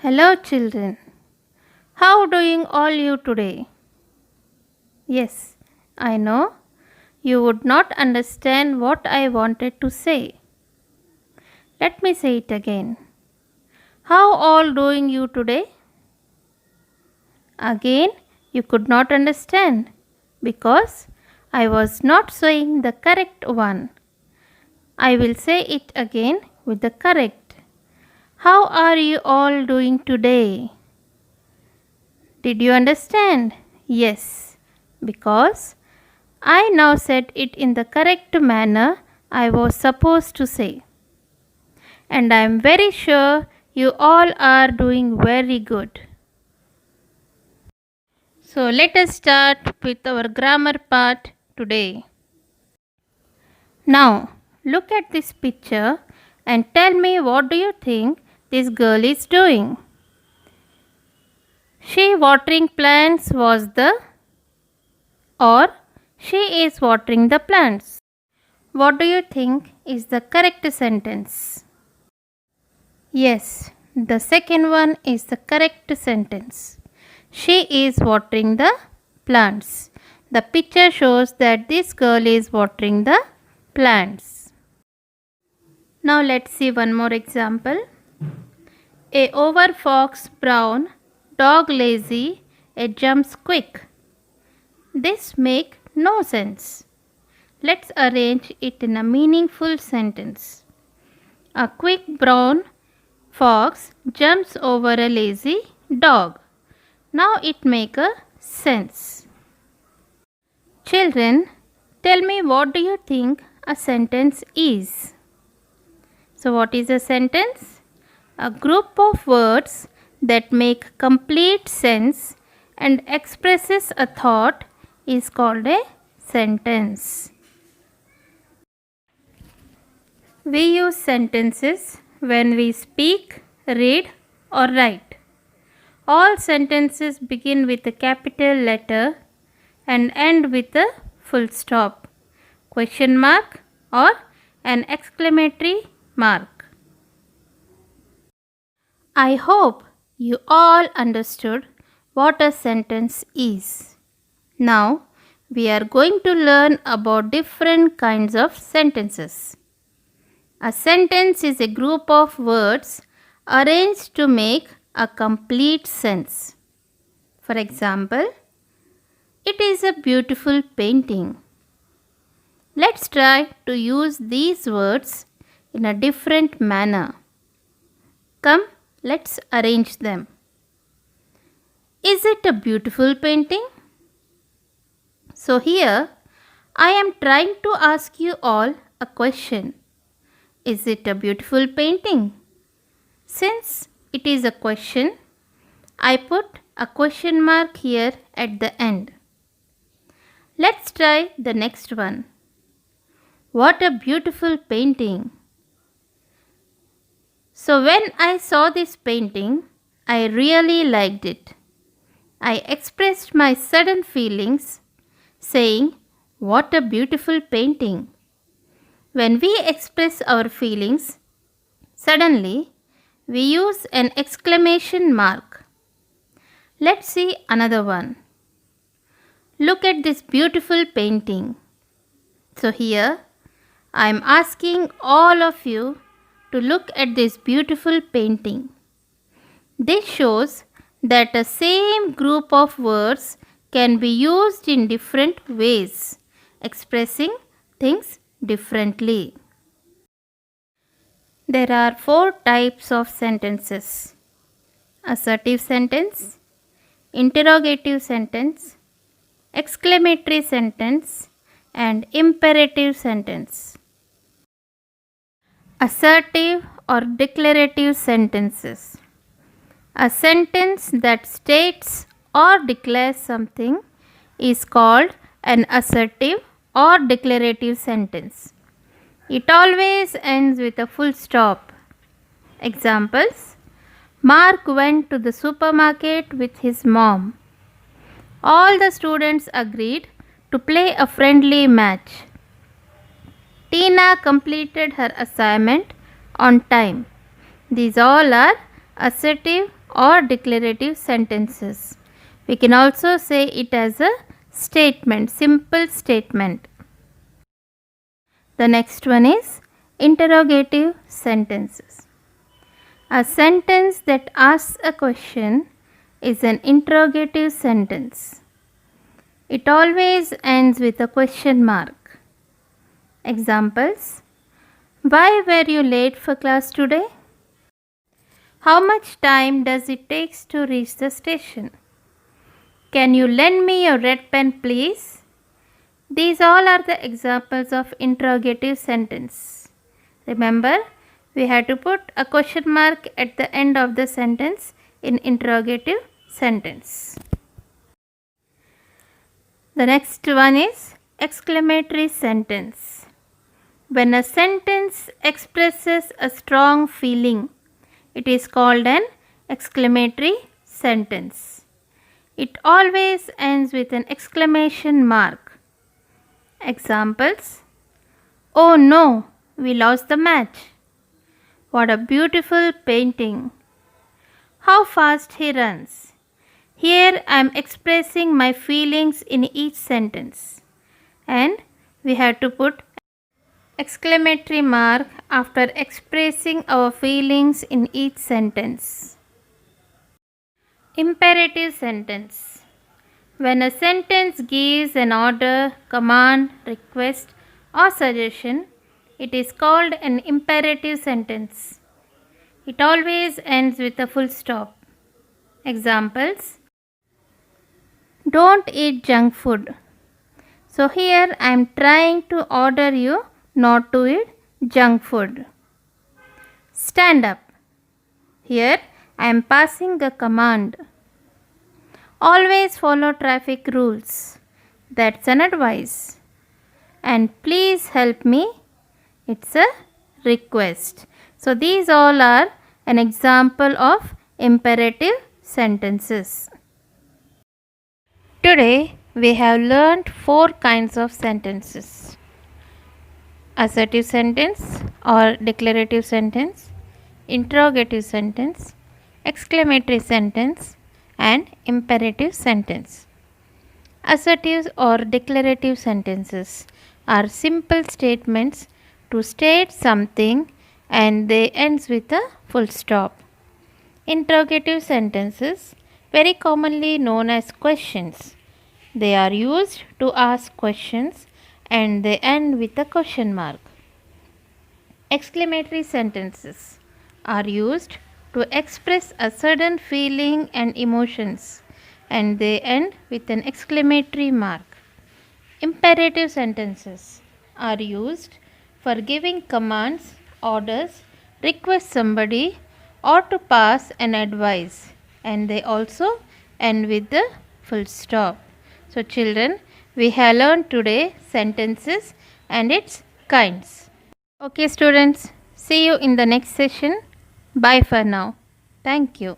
Hello children. How doing all you today? Yes, I know you would not understand what I wanted to say. Let me say it again. How all doing you today? Again, you could not understand because I was not saying the correct one. I will say it again with the correct. How are you all doing today? Did you understand? Yes, because I now said it in the correct manner I was supposed to say. And I am very sure you all are doing very good. So let us start with our grammar part today. Now, look at this picture and tell me what do you think this girl is doing? She watering plants was the or she is watering the plants. What do you think is the correct sentence? Yes, the second one is the correct sentence. She is watering the plants. The picture shows that this girl is watering the plants. Now let's see one more example. A over fox brown, dog lazy, a jumps quick. This make no sense. Let's arrange it in a meaningful sentence. A quick brown fox jumps over a lazy dog. Now it make a sense. Children, tell me what do you think a sentence is? So what is a sentence? A group of words that make complete sense and expresses a thought is called a sentence. We use sentences when we speak, read or write. All sentences begin with a capital letter and end with a full stop, question mark or an exclamatory mark. I hope you all understood what a sentence is. Now we are going to learn about different kinds of sentences. A sentence is a group of words arranged to make a complete sense. For example, it is a beautiful painting. Let's try to use these words in a different manner. Come, let's arrange them. Is it a beautiful painting? So here, I am trying to ask you all a question. Is it a beautiful painting? Since it is a question, I put a question mark here at the end. Let's try the next one. What a beautiful painting. So when I saw this painting, I really liked it. I expressed my sudden feelings saying, what a beautiful painting. When we express our feelings, suddenly we use an exclamation mark. Let's see another one. Look at this beautiful painting. So here I am asking all of you to look at this beautiful painting. This shows that a same group of words can be used in different ways, expressing things differently. There are 4 types of sentences: assertive sentence, interrogative sentence, exclamatory sentence, and imperative sentence. Assertive or declarative sentences. A sentence that states or declares something is called an assertive or declarative sentence. It always ends with a full stop. Examples: Mark went to the supermarket with his mom. All the students agreed to play a friendly match. Tina completed her assignment on time. These all are assertive or declarative sentences. We can also say it as a statement, simple statement. The next one is interrogative sentences. A sentence that asks a question is an interrogative sentence. It always ends with a question mark. Examples: why were you late for class today? How much time does it take to reach the station? Can you lend me your red pen, please? These all are the examples of interrogative sentence. Remember, we have to put a question mark at the end of the sentence in interrogative sentence. The next one is exclamatory sentence. When a sentence expresses a strong feeling, it is called an exclamatory sentence. It always ends with an exclamation mark. Examples: oh no, we lost the match. What a beautiful painting. How fast he runs. Here I am expressing my feelings in each sentence, and we have to put exclamatory mark after expressing our feelings in each sentence. Imperative sentence. When a sentence gives an order, command, request, or suggestion, it is called an imperative sentence. It always ends with a full stop. Examples: don't eat junk food. So here I am trying to order you not to eat junk food. Stand up. Here I am passing a command. Always follow traffic rules. That's an advice. And please help me. It's a request. So these all are an example of imperative sentences. Today we have learnt 4 kinds of sentences: assertive sentence or declarative sentence, interrogative sentence, exclamatory sentence, and imperative sentence. Assertive or declarative sentences are simple statements to state something and they ends with a full stop. Interrogative sentences, very commonly known as questions. They are used to ask questions and they end with a question mark. Exclamatory sentences are used to express a certain feeling and emotions and they end with an exclamatory mark. Imperative sentences are used for giving commands, orders, request somebody or to pass an advice and they also end with the full stop. So children, we have learned today sentences and its kinds. Okay students, see you in the next session. Bye for now. Thank you.